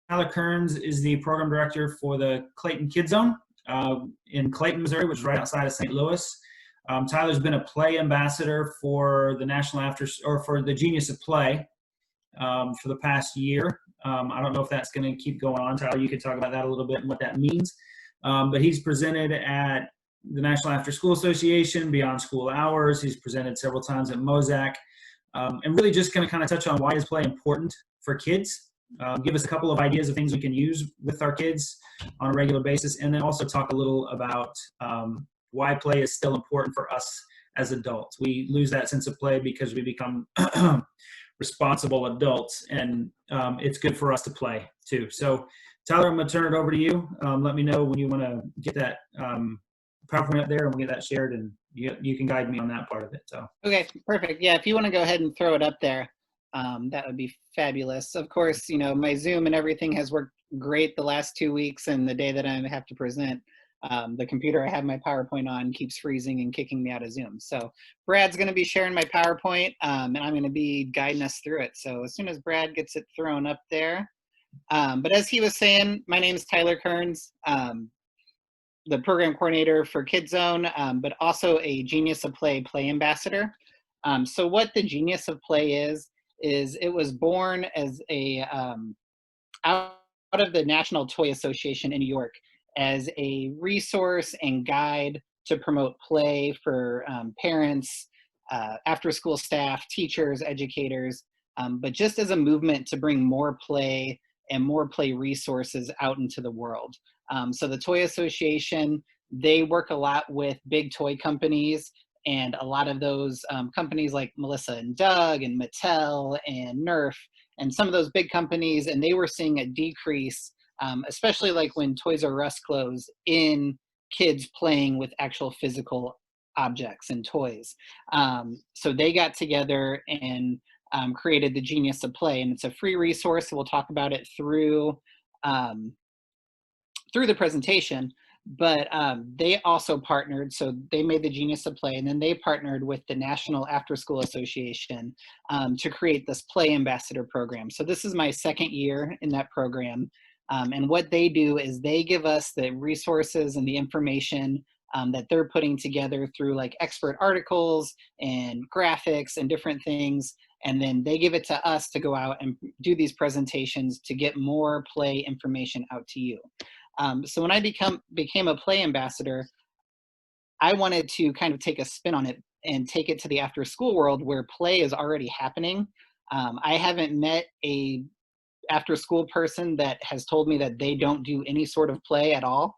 Tyler Kearns is the program director for the Clayton Kid Zone in Clayton, Missouri, which is right outside of St. Louis. Tyler's been a play ambassador for the for the Genius of Play for the past year. I don't know if that's going to keep going on. Tyler, you could talk about that a little bit and what that means. But he's presented at the National After School Association, Beyond School Hours. He's presented several times at Mozak. And really just going to kind of touch on why is play important for kids. Give us a couple of ideas of things we can use with our kids on a regular basis, and then also talk a little about why play is still important for us as adults. We lose that sense of play because we become responsible adults, and it's good for us to play too. So Tyler, I'm going to turn it over to you. Let me know when you want to get that PowerPoint up there, and we'll get that shared, and you can guide me on that part of it. So okay, perfect. Yeah, if you want to go ahead and throw it up there, that would be fabulous. Of course, you know, my Zoom and everything has worked great the last 2 weeks, and the day that I have to present, the computer I have my PowerPoint on keeps freezing and kicking me out of Zoom. So Brad's going to be sharing my PowerPoint, and I'm going to be guiding us through it. So as soon as Brad gets it thrown up there. But as he was saying, my name is Tyler Kearns, the program coordinator for Kid Zone, but also a Genius of Play ambassador. So what the Genius of Play is it was born as a out of the National Toy Association in New York as a resource and guide to promote play for parents, after-school staff, teachers, educators, but just as a movement to bring more play and more play resources out into the world. So the Toy Association, they work a lot with big toy companies, and a lot of those companies like Melissa and Doug and Mattel and Nerf and some of those big companies, and they were seeing a decrease, especially like when Toys R Us closed, in kids playing with actual physical objects and toys. So they got together and created the Genius of Play, and it's a free resource. So we'll talk about it through the presentation, but they also partnered, so they made the Genius of Play, and then they partnered with the National After School Association to create this Play Ambassador program. So this is my second year in that program, and what they do is they give us the resources and the information that they're putting together through like expert articles and graphics and different things, and then they give it to us to go out and do these presentations to get more play information out to you. So when I became a play ambassador, I wanted to kind of take a spin on it and take it to the after school world where play is already happening. I haven't met a after school person that has told me that they don't do any sort of play at all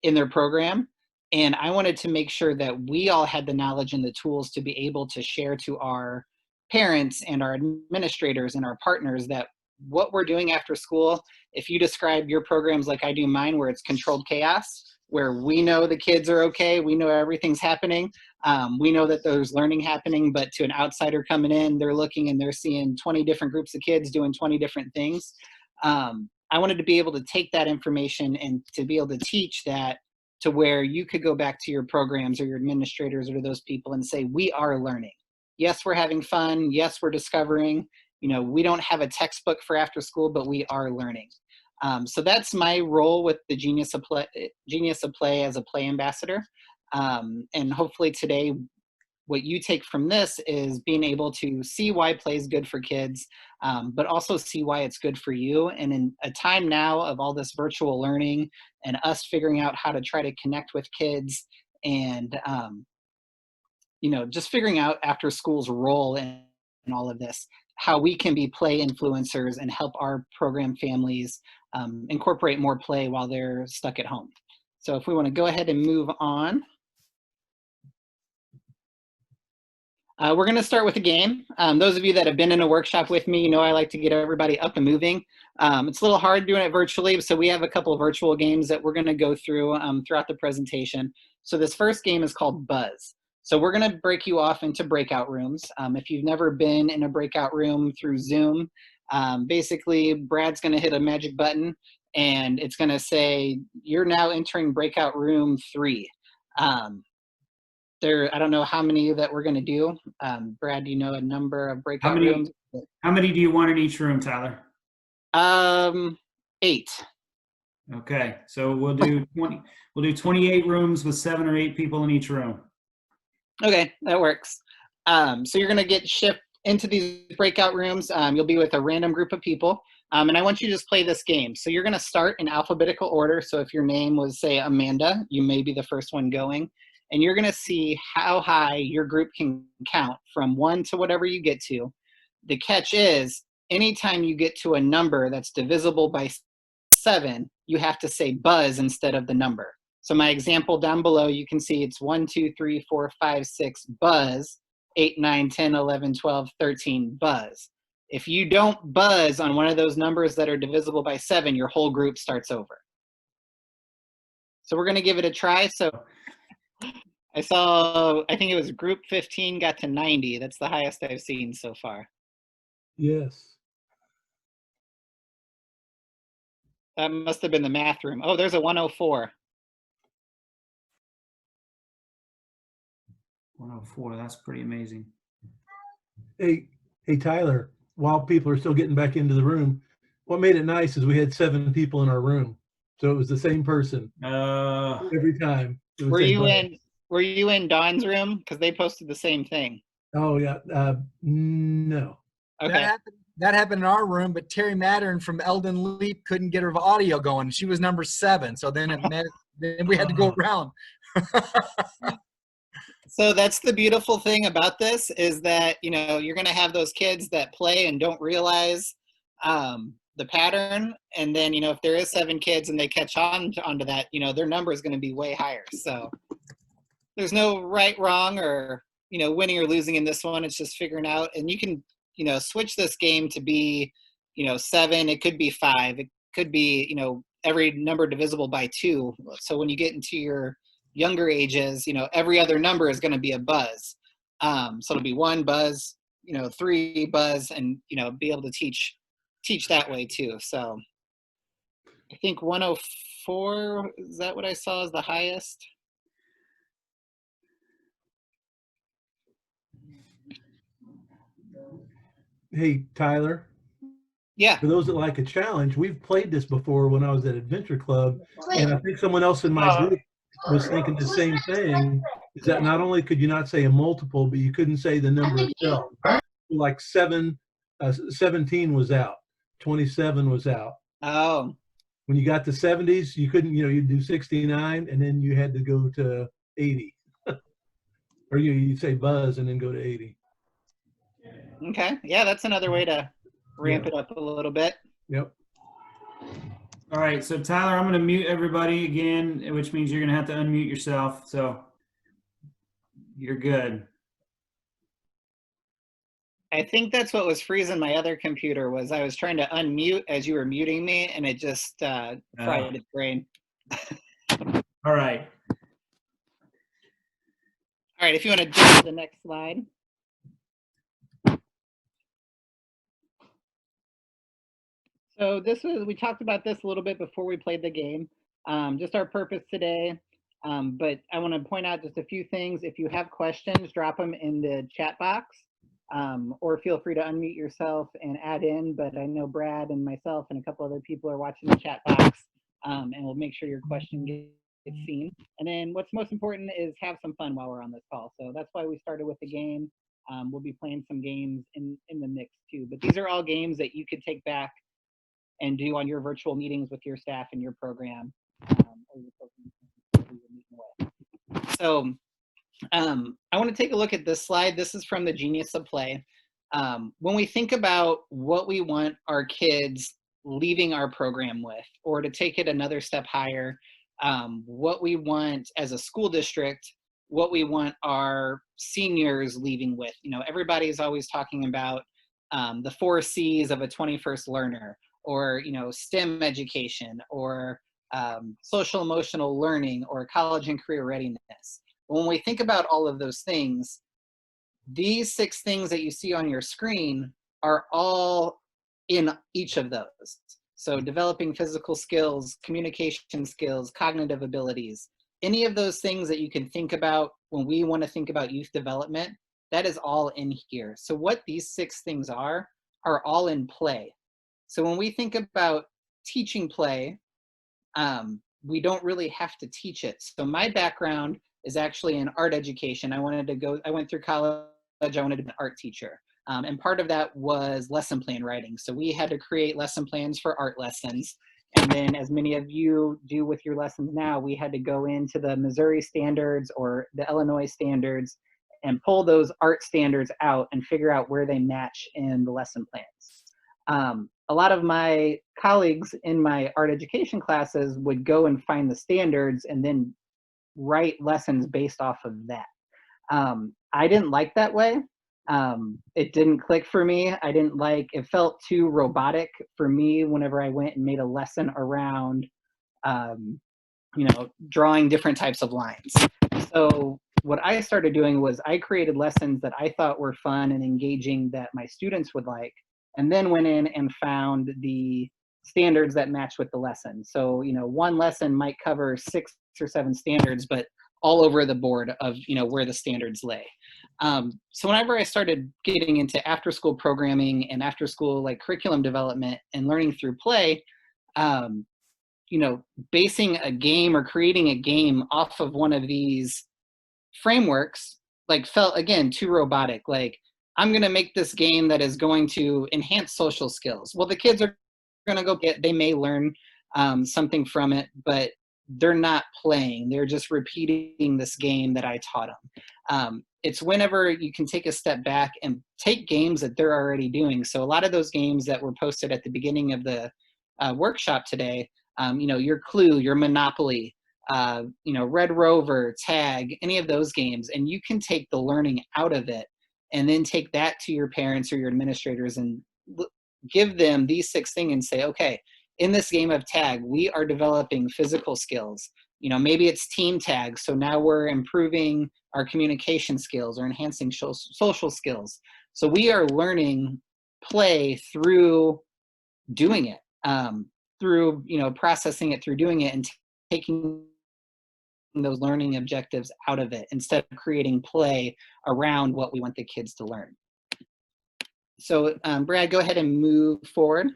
in their program. And I wanted to make sure that we all had the knowledge and the tools to be able to share to our parents and our administrators and our partners that what we're doing after school, if you describe your programs like I do mine, where it's controlled chaos, where we know the kids are okay, we know everything's happening, we know that there's learning happening, but to an outsider coming in, they're looking and they're seeing 20 different groups of kids doing 20 different things. I wanted to be able to take that information and to be able to teach that to where you could go back to your programs or your administrators or to those people and say, we are learning. Yes, we're having fun. Yes, we're discovering. You know, we don't have a textbook for after school, but we are learning. So that's my role with the Genius of Play as a play ambassador. And hopefully today, what you take from this is being able to see why play is good for kids, but also see why it's good for you. And in a time now of all this virtual learning and us figuring out how to try to connect with kids and, you know, just figuring out after school's role in all of this, how we can be play influencers and help our program families incorporate more play while they're stuck at home. So if we want to go ahead and move on. We're going to start with a game. Those of you that have been in a workshop with me, you know I like to get everybody up and moving. It's a little hard doing it virtually, so we have a couple of virtual games that we're going to go through throughout the presentation. So this first game is called Buzz. So we're going to break you off into breakout rooms. If you've never been in a breakout room through Zoom, basically Brad's going to hit a magic button and it's going to say, you're now entering breakout room 3. I don't know how many that we're going to do. Brad, do you know a number of breakout rooms? How many do you want in each room, Tyler? 8. Okay, so we'll do 28 rooms with 7 or 8 people in each room. Okay, that works. So you're gonna get shipped into these breakout rooms. You'll be with a random group of people. And I want you to just play this game. So you're gonna start in alphabetical order. So if your name was, say, Amanda, you may be the first one going. And you're gonna see how high your group can count from 1 to whatever you get to. The catch is, anytime you get to a number that's divisible by 7, you have to say buzz instead of the number. So my example down below, you can see it's 1, 2, 3, 4, 5, 6, buzz, 8, 9, 10, 11, 12, 13, buzz. If you don't buzz on one of those numbers that are divisible by 7, your whole group starts over. So we're gonna give it a try. So I think it was group 15 got to 90. That's the highest I've seen so far. Yes. That must have been the math room. Oh, there's a 104. 104, that's pretty amazing. Hey, Tyler, while people are still getting back into the room, what made it nice is we had 7 people in our room. So it was the same person every time. Were you in Dawn's room? Because they posted the same thing. Oh, yeah. No. Okay. That happened in our room, but Terry Mattern from Eldon Leap couldn't get her audio going. She was number 7. So then then we had to go around. So that's the beautiful thing about this, is that, you know, you're going to have those kids that play and don't realize the pattern. And then, you know, if there is 7 kids and they catch onto that, you know, their number is going to be way higher. So there's no right, wrong, or, you know, winning or losing in this one. It's just figuring out. And you can, you know, switch this game to be, you know, 7. It could be 5. It could be, you know, every number divisible by 2. So when you get into your younger ages, you know, every other number is going to be a buzz. So it'll be 1 buzz, you know, 3 buzz, and, you know, be able to teach that way too. So I think 104, is that what I saw as the highest? Hey, Tyler. Yeah. For those that like a challenge, we've played this before when I was at Adventure Club, and I think someone else in my group was thinking the same thing, is that not only could you not say a multiple, but you couldn't say the number itself. Like 17 was out, 27 was out. Oh. When you got to 70s, you couldn't, you know, you'd do 69 and then you had to go to 80. Or you'd say buzz and then go to 80. Okay. Yeah, that's another way to ramp it up a little bit. Yep. All right, so Tyler, I'm going to mute everybody again, which means you're going to have to unmute yourself. So you're good. I think that's what was freezing my other computer, was I was trying to unmute as you were muting me, and it just fried its brain. All right. All right, if you want to jump to the next slide. So we talked about this a little bit before we played the game, just our purpose today. But I want to point out just a few things. If you have questions, drop them in the chat box, or feel free to unmute yourself and add in. But I know Brad and myself and a couple other people are watching the chat box, and we'll make sure your question gets seen. And then what's most important is have some fun while we're on this call. So that's why we started with the game. We'll be playing some games in the mix too. But these are all games that you could take back and do on your virtual meetings with your staff and your program. So I want to take a look at this slide. This is from the Genius of Play. When we think about what we want our kids leaving our program with, or to take it another step higher, what we want as a school district, what we want our seniors leaving with. You know, everybody's always talking about the 4 C's of a 21st learner, or, you know, STEM education, or social emotional learning, or college and career readiness. When we think about all of those things, these 6 things that you see on your screen are all in each of those. So developing physical skills, communication skills, cognitive abilities, any of those things that you can think about when we want to think about youth development, that is all in here. So what these 6 things are all in play. So when we think about teaching play, we don't really have to teach it. So my background is actually in art education. I went through college, I wanted to be an art teacher. And part of that was lesson plan writing. So we had to create lesson plans for art lessons. And then, as many of you do with your lessons now, we had to go into the Missouri standards or the Illinois standards and pull those art standards out and figure out where they match in the lesson plans. A lot of my colleagues in my art education classes would go and find the standards and then write lessons based off of that. I didn't like that way. It didn't click for me. It felt too robotic for me whenever I went and made a lesson around, drawing different types of lines. So what I started doing was I created lessons that I thought were fun and engaging that my students would like, and then went in and found the standards that matched with the lesson. So, one lesson might cover 6 or 7 standards, but all over the board of, where the standards lay. So whenever I started getting into after school programming and after school curriculum development and learning through play, basing a game or creating a game off of one of these frameworks felt again too robotic. I'm going to make this game that is going to enhance social skills. Well, the kids are going to they may learn something from it, but they're not playing. They're just repeating this game that I taught them. It's whenever you can take a step back and take games that they're already doing. So a lot of those games that were posted at the beginning of the workshop today, your Clue, your Monopoly, Red Rover, Tag, any of those games, and you can take the learning out of it and then take that to your parents or your administrators and give them these 6 things and say, okay, in this game of tag, we are developing physical skills. Maybe it's team tag. So now we're improving our communication skills or enhancing social skills. So we are learning play through doing it, through, processing it through doing it and taking those learning objectives out of it instead of creating play around what we want the kids to learn. So Brad, go ahead and move forward.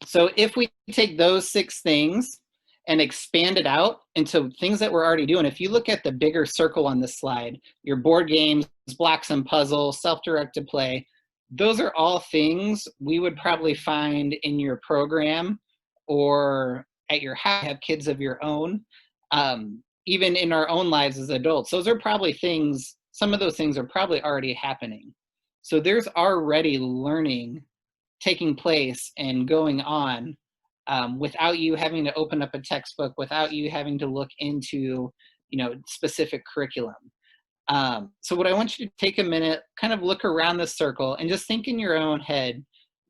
So if we take those 6 things and expand it out into things that we're already doing, if you look at the bigger circle on this slide, your board games, blocks and puzzles, self-directed play, those are all things we would probably find in your program or at your house, have kids of your own, even in our own lives as adults. Those are probably things, some of those things are probably already happening. So there's already learning taking place and going on without you having to open up a textbook, without you having to look into, specific curriculum. So what I want you to take a minute, kind of look around the circle and just think in your own head,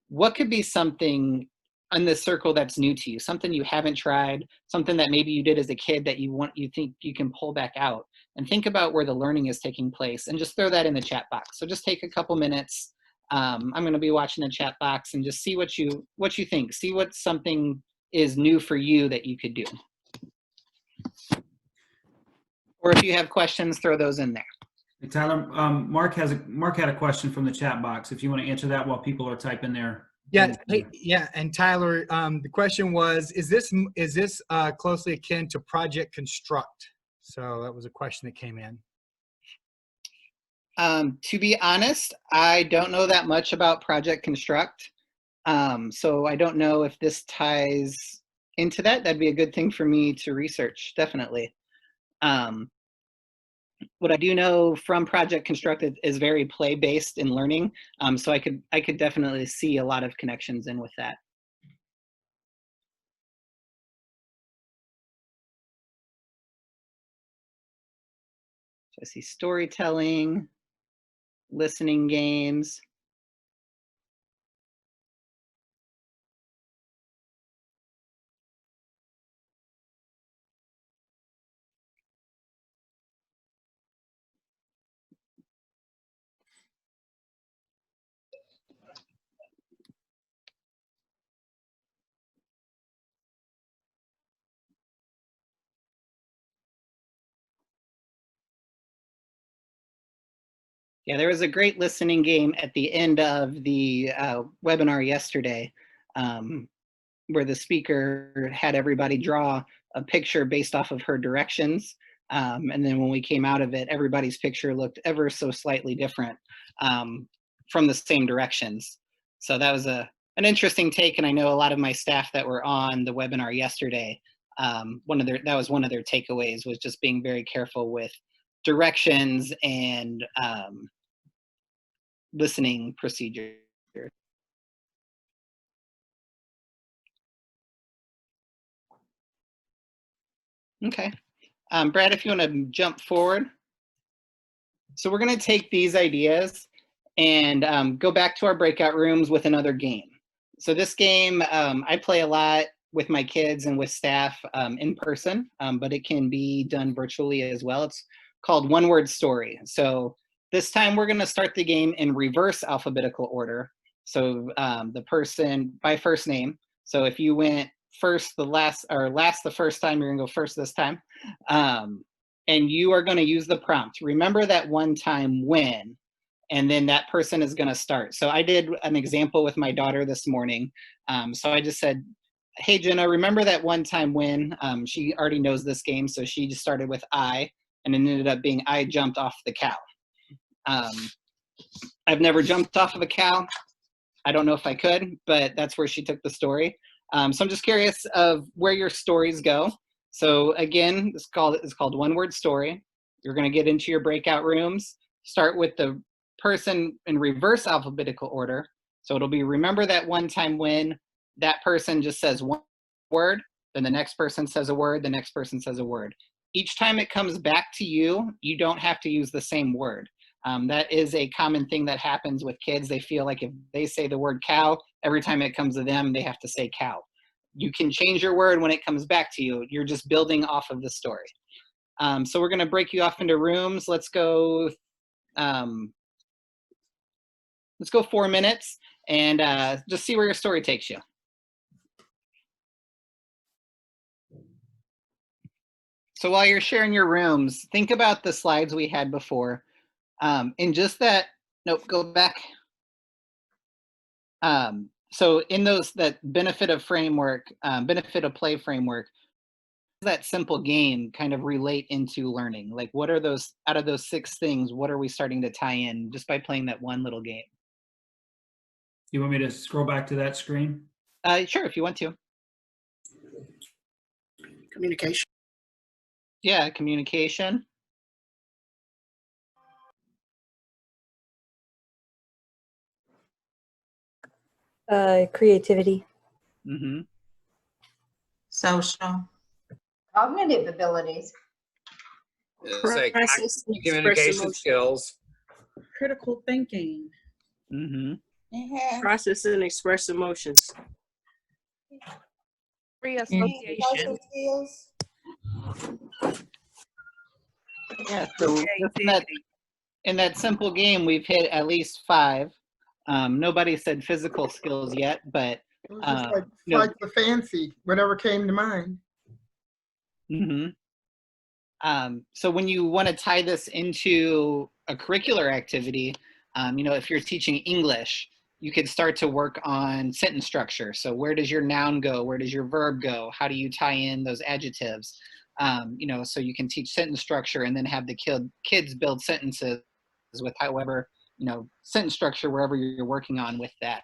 what could be something in this circle that's new to you, something you haven't tried, something that maybe you did as a kid that you think you can pull back out, and think about where the learning is taking place and just throw that in the chat box. So just take a couple minutes. I'm going to be watching the chat box and just see what you think. See what something is new for you that you could do. Or if you have questions, throw those in there. Hey, Tyler, Mark had a question from the chat box. If you want to answer that while people are typing there. Yeah, hey, yeah, and Tyler, the question was, is this closely akin to Project Construct? So that was a question that came in. To be honest, I don't know that much about Project Construct. So I don't know if this ties into that. That'd be a good thing for me to research, definitely. What I do know from Project Construct is very play-based in learning. So I could definitely see a lot of connections in with that. So I see storytelling, listening games. Yeah, there was a great listening game at the end of the webinar yesterday, where the speaker had everybody draw a picture based off of her directions. And then when we came out of it, everybody's picture looked ever so slightly different from the same directions. So that was an interesting take. And I know a lot of my staff that were on the webinar yesterday, that was one of their takeaways, was just being very careful with directions and listening procedure. Okay. Brad, if you want to jump forward. So we're going to take these ideas and go back to our breakout rooms with another game. So this game, I play a lot with my kids and with staff in person, but it can be done virtually as well. It's called One Word Story. So this time we're going to start the game in reverse alphabetical order. So the person by first name. So if you went first the last, or last the first time, you're gonna go first this time. And you are gonna use the prompt. Remember that one time when, and then that person is gonna start. So I did an example with my daughter this morning. So I just said, hey Jenna, remember that one time when, she already knows this game, so she just started with I, and it ended up being I jumped off the cow. I've never jumped off of a cow. I don't know if I could, but that's where she took the story. So I'm just curious of where your stories go. So again, it's called One Word Story. You're going to get into your breakout rooms. Start with the person in reverse alphabetical order. So it'll be, remember that one time when that person just says one word, then the next person says a word, the next person says a word. Each time it comes back to you, you don't have to use the same word. That is a common thing that happens with kids. They feel like if they say the word cow, every time it comes to them, they have to say cow. You can change your word when it comes back to you. You're just building off of the story. So we're going to break you off into rooms. Let's go 4 minutes and just see where your story takes you. So while you're sharing your rooms, think about the slides we had before. And just that, nope, go back. So in that benefit of play framework, that simple game kind of relate into learning? Like what are those, out of those 6 things, what are we starting to tie in just by playing that one little game? You want me to scroll back to that screen? Sure, if you want to. Communication. Yeah, communication. Creativity. Mm-hmm. Social. Cognitive abilities. Process and express Communication emotion. skills. Critical thinking. Mm-hmm. Process and express emotions. Free association. Yeah, so in that simple game, we've hit at least 5. Nobody said physical skills yet, but it was just like the fancy, whatever came to mind. Mm-hmm. So when you want to tie this into a curricular activity, if you're teaching English, you could start to work on sentence structure. So where does your noun go? Where does your verb go? How do you tie in those adjectives? So you can teach sentence structure and then have the kids build sentences with however, sentence structure wherever you're working on with that.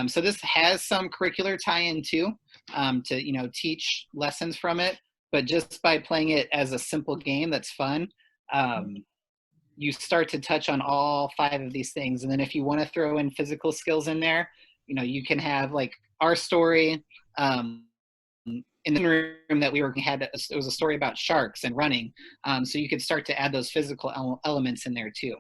So this has some curricular tie-in too, to, teach lessons from it, but just by playing it as a simple game that's fun, you start to touch on all 5 of these things. And then if you want to throw in physical skills in there, you can have like our story, in the room that we had, it was a story about sharks and running. So you could start to add those physical elements in there too.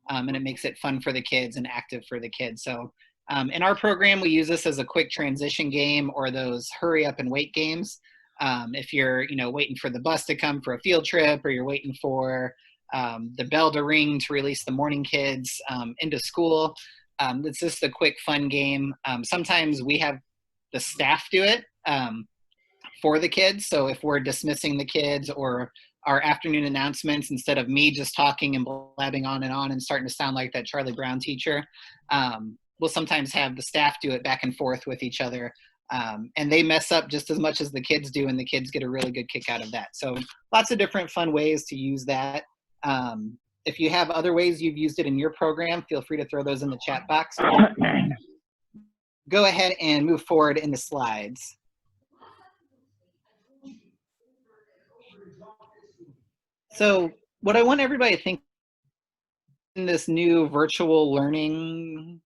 And it makes it fun for the kids and active for the kids. So in our program, we use this as a quick transition game or those hurry up and wait games. If you're, waiting for the bus to come for a field trip, or you're waiting for the bell to ring to release the morning kids into school. It's just a quick fun game. Sometimes we have the staff do it for the kids. So if we're dismissing the kids or our afternoon announcements, instead of me just talking and blabbing on and starting to sound like that Charlie Brown teacher, we'll sometimes have the staff do it back and forth with each other. And they mess up just as much as the kids do, and the kids get a really good kick out of that. So lots of different fun ways to use that. If you have other ways you've used it in your program, feel free to throw those in the chat box. Go ahead and move forward in the slides. So what I want everybody to think in this new virtual learning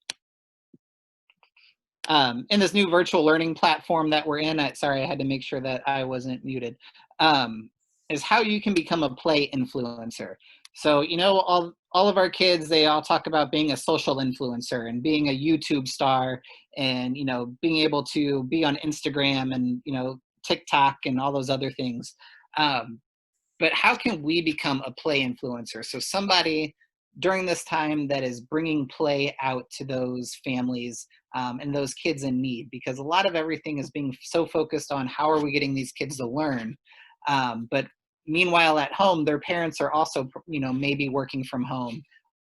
platform that we're in, sorry, I had to make sure that I wasn't muted, is how you can become a play influencer. So, you know, all of our kids, they all talk about being a social influencer and being a YouTube star and, you know, being able to be on Instagram and, you know, TikTok and all those other things. But how can we become a play influencer? So somebody during this time that is bringing play out to those families and those kids in need, because a lot of everything is being so focused on how are we getting these kids to learn. But meanwhile at home, their parents are also, you know, maybe working from home,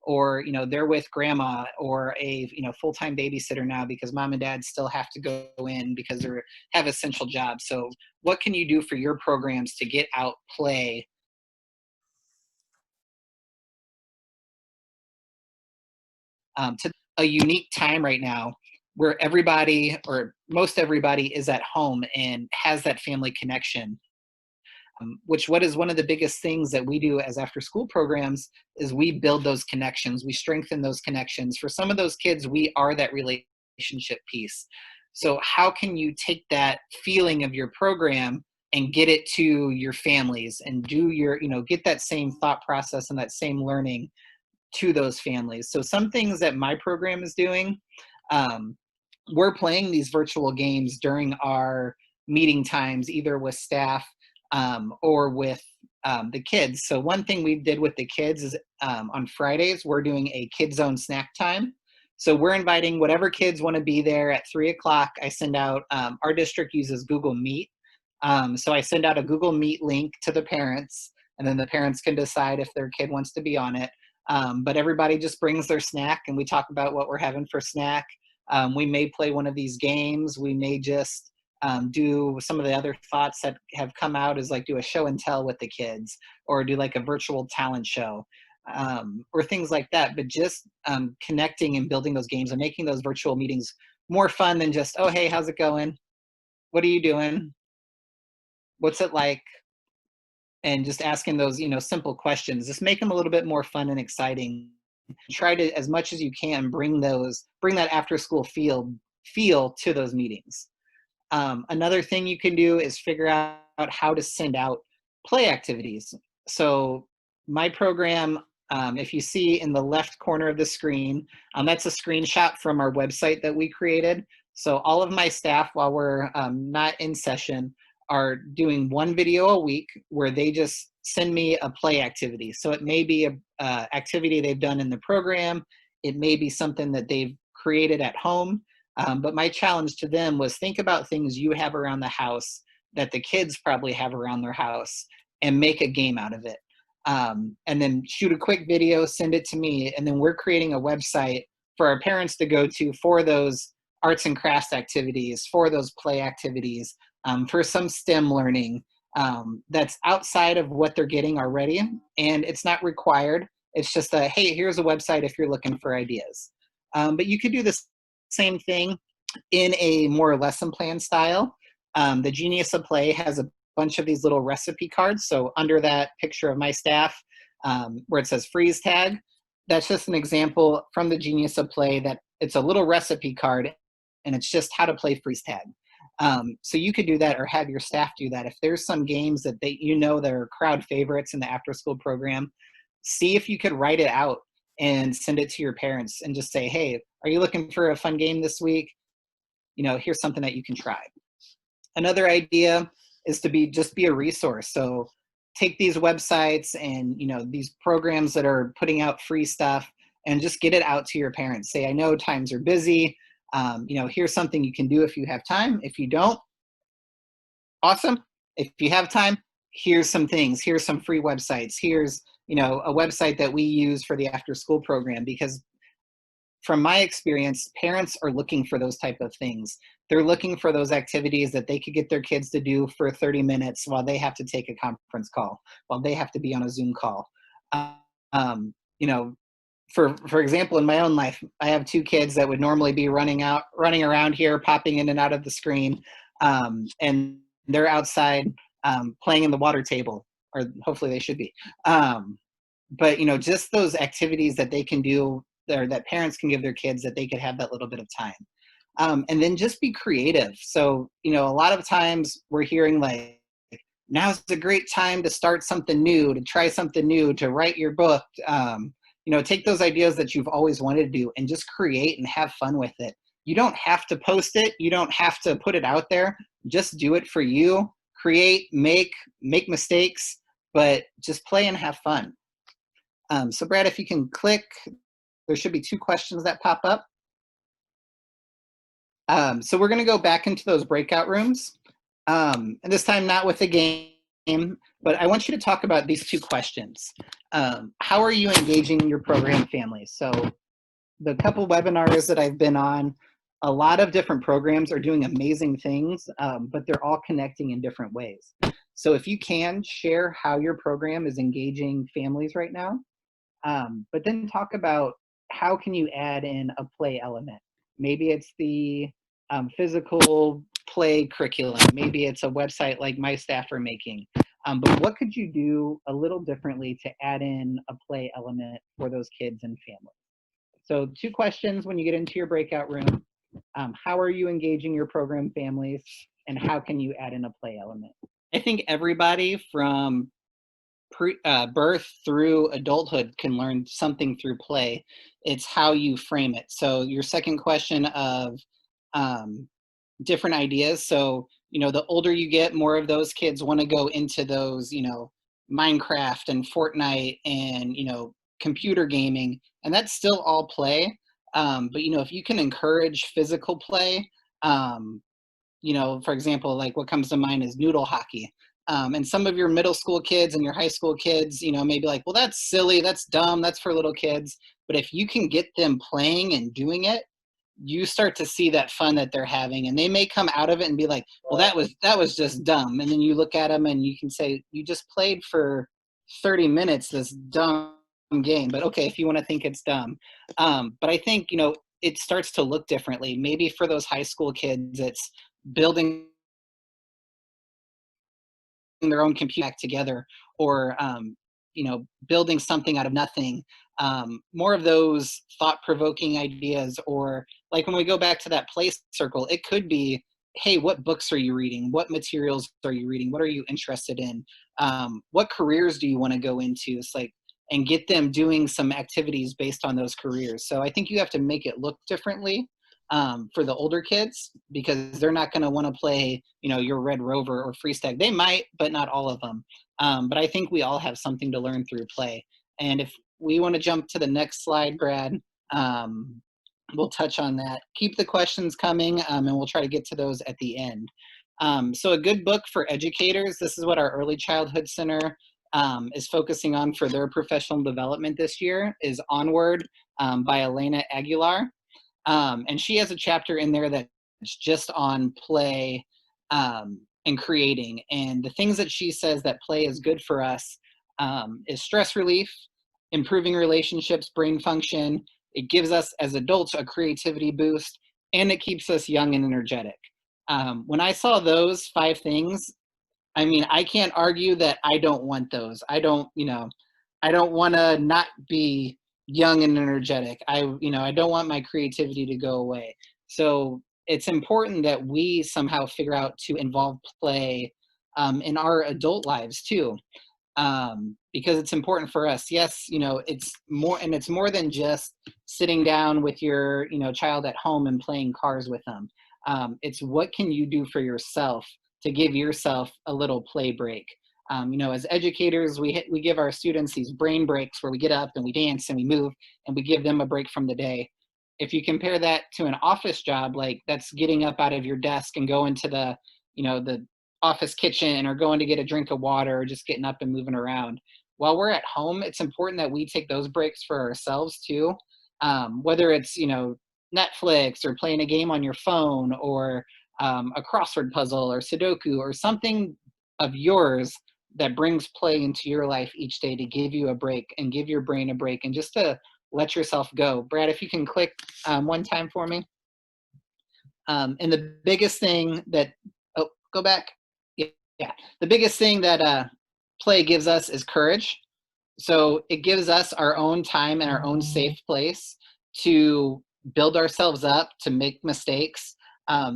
or, you know, they're with grandma or a, you know, full-time babysitter now because mom and dad still have to go in because they have essential jobs. So what can you do for your programs to get out play to a unique time right now where everybody or most everybody is at home and has that family connection? What is one of the biggest things that we do as after school programs is we build those connections, we strengthen those connections. For some of those kids, we are that relationship piece. So how can you take that feeling of your program and get it to your families and do your, you know, get that same thought process and that same learning to those families? So some things that my program is doing, we're playing these virtual games during our meeting times, either with staff or with the kids. So one thing we did with the kids is on Fridays, we're doing a Kid Zone snack time. So we're inviting whatever kids want to be there at 3 o'clock. I send out, our district uses Google Meet. So I send out a Google Meet link to the parents, and then the parents can decide if their kid wants to be on it. But everybody just brings their snack and we talk about what we're having for snack. We may play one of these games. We may just do some of the other thoughts that have come out is like do a show and tell with the kids, or do like a virtual talent show, or things like that. But just connecting and building those games and making those virtual meetings more fun than just, oh, hey, how's it going? What are you doing? What's it like? And just asking those, you know, simple questions. Just make them a little bit more fun and exciting. Try to, as much as you can, bring that after school feel to those meetings. Another thing you can do is figure out how to send out play activities. So my program, if you see in the left corner of the screen, that's a screenshot from our website that we created. So all of my staff, while we're not in session, are doing one video a week where they just send me a play activity. So it may be a activity they've done in the program. It may be something that they've created at home. But my challenge to them was think about things you have around the house that the kids probably have around their house and make a game out of it. And then shoot a quick video, send it to me. And then we're creating a website for our parents to go to for those arts and crafts activities, for those play activities, for some STEM learning that's outside of what they're getting already. And it's not required. It's just a, hey, here's a website if you're looking for ideas. But you could do this same thing in a more lesson plan style. The Genius of Play has a bunch of these little recipe cards. So under that picture of my staff, where it says freeze tag, that's just an example from the Genius of Play that it's a little recipe card and it's just how to play freeze tag. So you could do that or have your staff do that. If there's some games that that are crowd favorites in the after school program, see if you could write it out and send it to your parents and just say, hey, are you looking for a fun game this week? You know, here's something that you can try. Another idea is to just be a resource. So take these websites and, you know, these programs that are putting out free stuff and just get it out to your parents. Say, I know times are busy. You know, here's something you can do if you have time. If you don't, awesome. If you have time, here's some things, here's some free websites, here's, you know, a website that we use for the after school program, because from my experience, parents are looking for those type of things. They're looking for those activities that they could get their kids to do for 30 minutes while they have to take a conference call, while they have to be on a Zoom call. You know, for example, in my own life, I have 2 kids that would normally be running around here, popping in and out of the screen, and they're outside playing in the water table, or hopefully they should be. But you know, just those activities that they can do, or that parents can give their kids, that they could have that little bit of time. And then just be creative. So, you know, a lot of times we're hearing like, now's a great time to start something new, to try something new, to write your book. You know, take those ideas that you've always wanted to do and just create and have fun with it. You don't have to post it. You don't have to put it out there. Just do it for you. Create, make mistakes, but just play and have fun. So Brad, if you can click, there should be 2 questions that pop up. So we're going to go back into those breakout rooms, and this time not with the game, but I want you to talk about these 2 questions. How are you engaging your program families? So the couple webinars that I've been on, a lot of different programs are doing amazing things, but they're all connecting in different ways. So if you can, share how your program is engaging families right now, but then talk about how can you add in a play element. Maybe it's the physical play curriculum. Maybe it's a website like my staff are making. But what could you do a little differently to add in a play element for those kids and families? So 2 questions when you get into your breakout room. How are you engaging your program families, and how can you add in a play element? I think everybody from birth through adulthood can learn something through play. It's how you frame it. So your second question of different ideas. So, you know, the older you get, more of those kids want to go into those, you know, Minecraft and Fortnite and, you know, computer gaming, and that's still all play. But, you know, if you can encourage physical play, you know, for example, like what comes to mind is noodle hockey. And some of your middle school kids and your high school kids, you know, maybe like, well, that's silly, that's dumb, that's for little kids. But if you can get them playing and doing it, you start to see that fun that they're having, and they may come out of it and be like, well, that was just dumb. And then you look at them and you can say, you just played for 30 minutes this dumb game, but okay, if you want to think it's dumb. But I think, you know, it starts to look differently. Maybe for those high school kids, it's building their own computer back together, or you know, building something out of nothing. More of those thought-provoking ideas, or like when we go back to that play circle, it could be, hey, what books are you reading? What materials are you reading? What are you interested in? What careers do you want to go into? It's like, and get them doing some activities based on those careers. So I think you have to make it look differently for the older kids, because they're not going to want to play, you know, your Red Rover or Freestag. They might, but not all of them. But I think we all have something to learn through play. And if we want to jump to the next slide, Brad, we'll touch on that. Keep the questions coming, and we'll try to get to those at the end. So a good book for educators, this is what our Early Childhood Center is focusing on for their professional development this year, is Onward by Elena Aguilar. And she has a chapter in there that's just on play and creating. And the things that she says that play is good for us is stress relief, improving relationships, brain function. It gives us as adults a creativity boost, and it keeps us young and energetic. When I saw those 5 things, I mean, I can't argue that I don't want those. I don't, you know, I don't want to not be young and energetic. You know, I don't want my creativity to go away. So it's important that we somehow figure out to involve play in our adult lives too, because it's important for us. Yes, you know, it's more, and it's more than just sitting down with your, you know, child at home and playing cars with them. It's what can you do for yourself to give yourself a little play break. You know, as educators, we give our students these brain breaks where we get up and we dance and we move and we give them a break from the day. If you compare that to an office job, like that's getting up out of your desk and going to the, you know, the office kitchen or going to get a drink of water or just getting up and moving around. While we're at home, it's important that we take those breaks for ourselves too. Whether it's, Netflix or playing a game on your phone or a crossword puzzle or Sudoku or something of yours that brings play into your life each day to give you a break and give your brain a break and just to let yourself go. Brad, if you can click one time for me. And the biggest thing that, oh, go back. Yeah. The biggest thing that play gives us is courage. So it gives us our own time and our own safe place to build ourselves up, to make mistakes,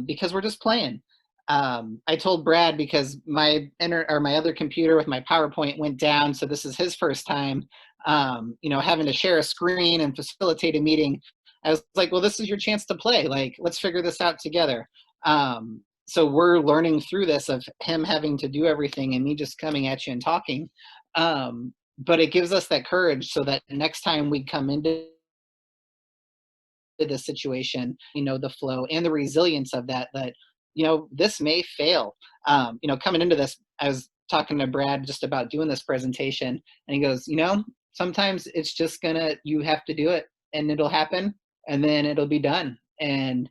because we're just playing. I told Brad because my other computer with my PowerPoint went down, so this is his first time, having to share a screen and facilitate a meeting. I was like, well, this is your chance to play. Like, let's figure this out together. So we're learning through this of him having to do everything and me just coming at you and talking. But it gives us that courage so that next time we come into the situation, the flow and the resilience of that, this may fail. Coming into this, I was talking to Brad just about doing this presentation and he goes, sometimes it's just you have to do it and it'll happen and then it'll be done. And,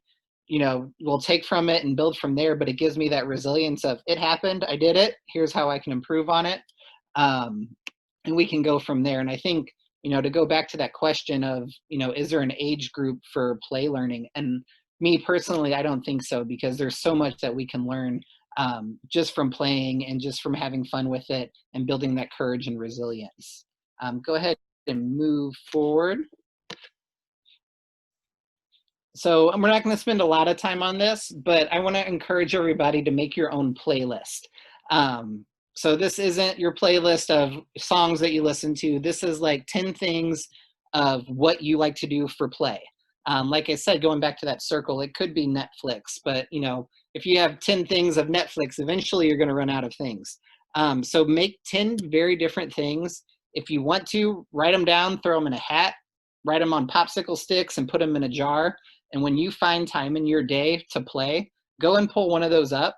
we'll take from it and build from there, but it gives me that resilience of it happened, I did it, here's how I can improve on it. And we can go from there. And I think, to go back to that question of, is there an age group for play learning? And me personally, I don't think so, because there's so much that we can learn just from playing and just from having fun with it and building that courage and resilience. Go ahead and move forward. So we're not going to spend a lot of time on this, but I want to encourage everybody to make your own playlist. So this isn't your playlist of songs that you listen to. This is like 10 things of what you like to do for play. Like I said, going back to that circle, it could be Netflix, but if you have 10 things of Netflix, eventually you're going to run out of things. So make 10 very different things. If you want to, write them down, throw them in a hat, write them on popsicle sticks and put them in a jar. And when you find time in your day to play, go and pull one of those up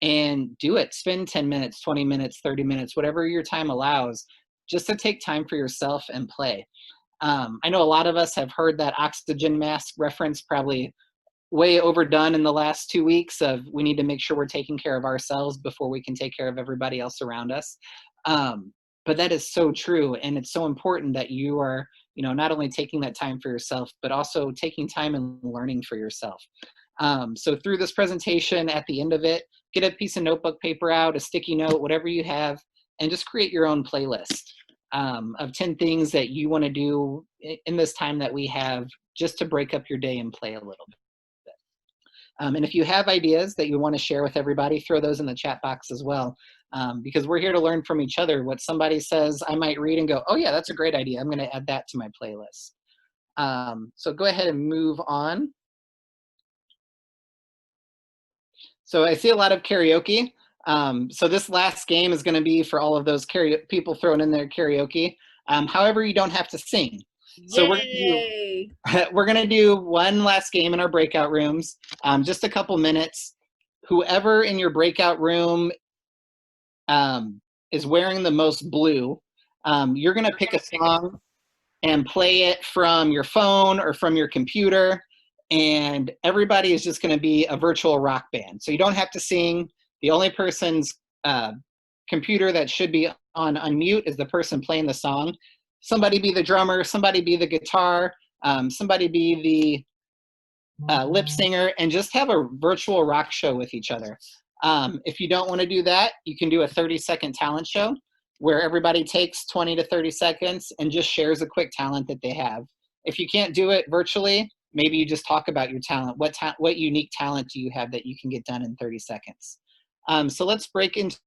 and do it. Spend 10 minutes, 20 minutes, 30 minutes, whatever your time allows, just to take time for yourself and play. I know a lot of us have heard that oxygen mask reference probably way overdone in the last 2 weeks of we need to make sure we're taking care of ourselves before we can take care of everybody else around us. But that is so true. And it's so important that you are, not only taking that time for yourself, but also taking time and learning for yourself. So through this presentation, at the end of it, get a piece of notebook paper out, a sticky note, whatever you have, and just create your own playlist of 10 things that you want to do in this time that we have just to break up your day and play a little bit. And if you have ideas that you want to share with everybody, throw those in the chat box as well, because we're here to learn from each other. What somebody says, I might read and go, oh yeah, that's a great idea. I'm going to add that to my playlist. So go ahead and move on. So I see a lot of karaoke. So this last game is going to be for all of those people throwing in their karaoke. However, you don't have to sing. So we're going to do one last game in our breakout rooms, just a couple minutes. Whoever in your breakout room is wearing the most blue, you're going to pick a song and play it from your phone or from your computer. And everybody is just going to be a virtual rock band. So you don't have to sing. The only person's computer that should be on unmute is the person playing the song. Somebody be the drummer, somebody be the guitar, somebody be the lip singer, and just have a virtual rock show with each other. If you don't want to do that, you can do a 30-second talent show where everybody takes 20 to 30 seconds and just shares a quick talent that they have. If you can't do it virtually, maybe you just talk about your talent. What unique talent do you have that you can get done in 30 seconds? So let's break into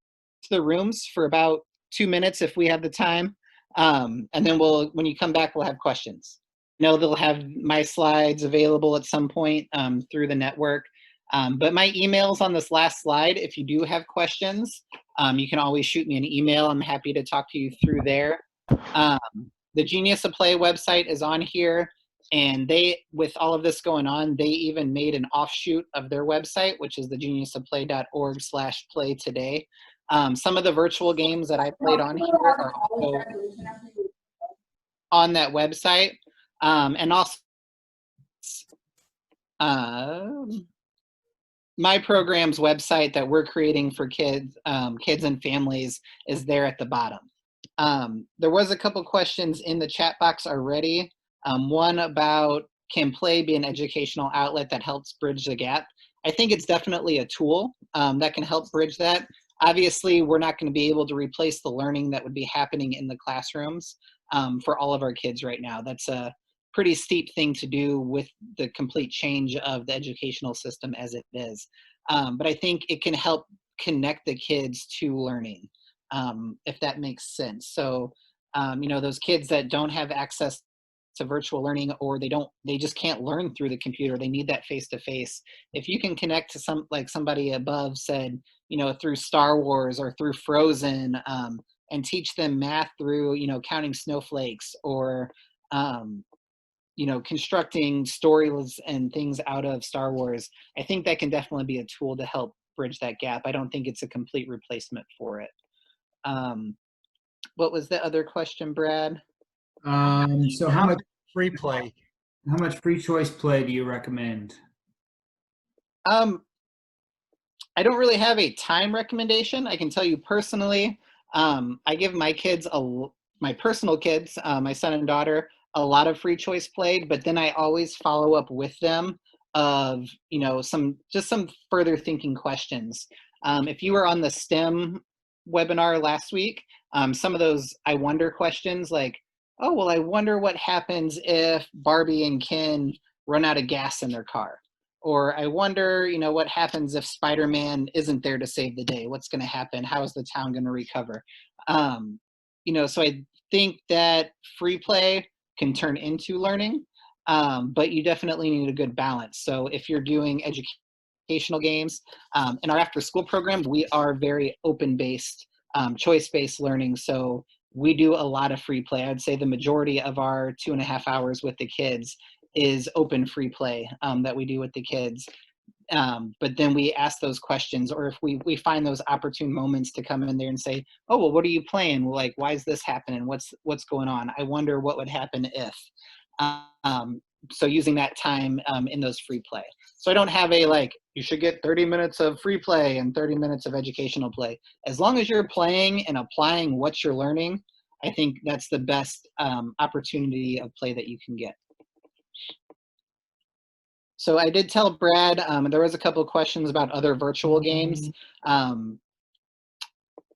the rooms for about 2 minutes if we have the time. And then when you come back, we'll have questions. They'll have my slides available at some point through the network. But my email's on this last slide. If you do have questions, you can always shoot me an email. I'm happy to talk to you through there. The Genius of Play website is on here. And they, with all of this going on, they even made an offshoot of their website, which is the geniusofplay.org/play today. Some of the virtual games that I played on here are also on that website. And also, my program's website that we're creating for kids and families is there at the bottom. There was a couple questions in the chat box already. One about, can play be an educational outlet that helps bridge the gap? I think it's definitely a tool that can help bridge that. Obviously, we're not going to be able to replace the learning that would be happening in the classrooms for all of our kids right now. That's a pretty steep thing to do with the complete change of the educational system as it is. But I think it can help connect the kids to learning, if that makes sense. So, you know, those kids that don't have access to virtual learning, or they just can't learn through the computer, they need that face-to-face. If you can connect to somebody above said, you know, through Star Wars or through Frozen, and teach them math through, you know, counting snowflakes, or you know, constructing stories and things out of Star Wars, I think that can definitely be a tool to help bridge that gap. I don't think it's a complete replacement for it. What was the other question, Brad? So how much Free play. free choice play do you recommend? I don't really have a time recommendation. I can tell you personally, I give my kids, my personal kids, my son and daughter, a lot of free choice play, but then I always follow up with them of, you know, some further thinking questions. If you were on the STEM webinar last week, some of those I wonder questions like, oh, well, I wonder what happens if Barbie and Ken run out of gas in their car. Or I wonder, you know, what happens if Spider-Man isn't there to save the day? What's going to happen? How is the town going to recover? You know, so I think that free play can turn into learning, but you definitely need a good balance. So if you're doing educational games, in our after-school program, we are very open-based, choice-based learning. So we do a lot of free play. I'd say the majority of our 2.5 hours with the kids is open free play that we do with the kids. But then we ask those questions, or if we find those opportune moments to come in there and say, oh, well, what are you playing? Well, like, why is this happening? What's going on? I wonder what would happen if. So using that time in those free play. So I don't have a, like, you should get 30 minutes of free play and 30 minutes of educational play. As long as you're playing and applying what you're learning, I think that's the best opportunity of play that you can get. So I did tell Brad, there was a couple of questions about other virtual games.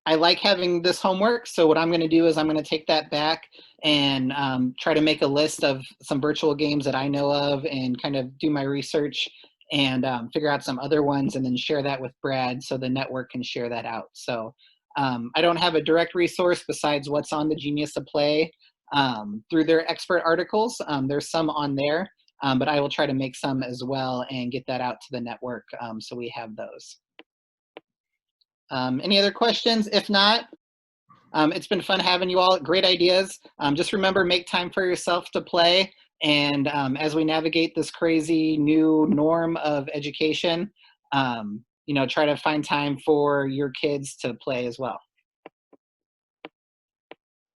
I like having this homework, so what I'm going to do is I'm going to take that back and try to make a list of some virtual games that I know of and kind of do my research and figure out some other ones and then share that with Brad so the network can share that out. So I don't have a direct resource besides what's on the Genius of Play through their expert articles. There's some on there, but I will try to make some as well and get that out to the network so we have those. Any other questions? If not, it's been fun having you all. Great ideas. Just remember, make time for yourself to play. And as we navigate this crazy new norm of education, you know, try to find time for your kids to play as well.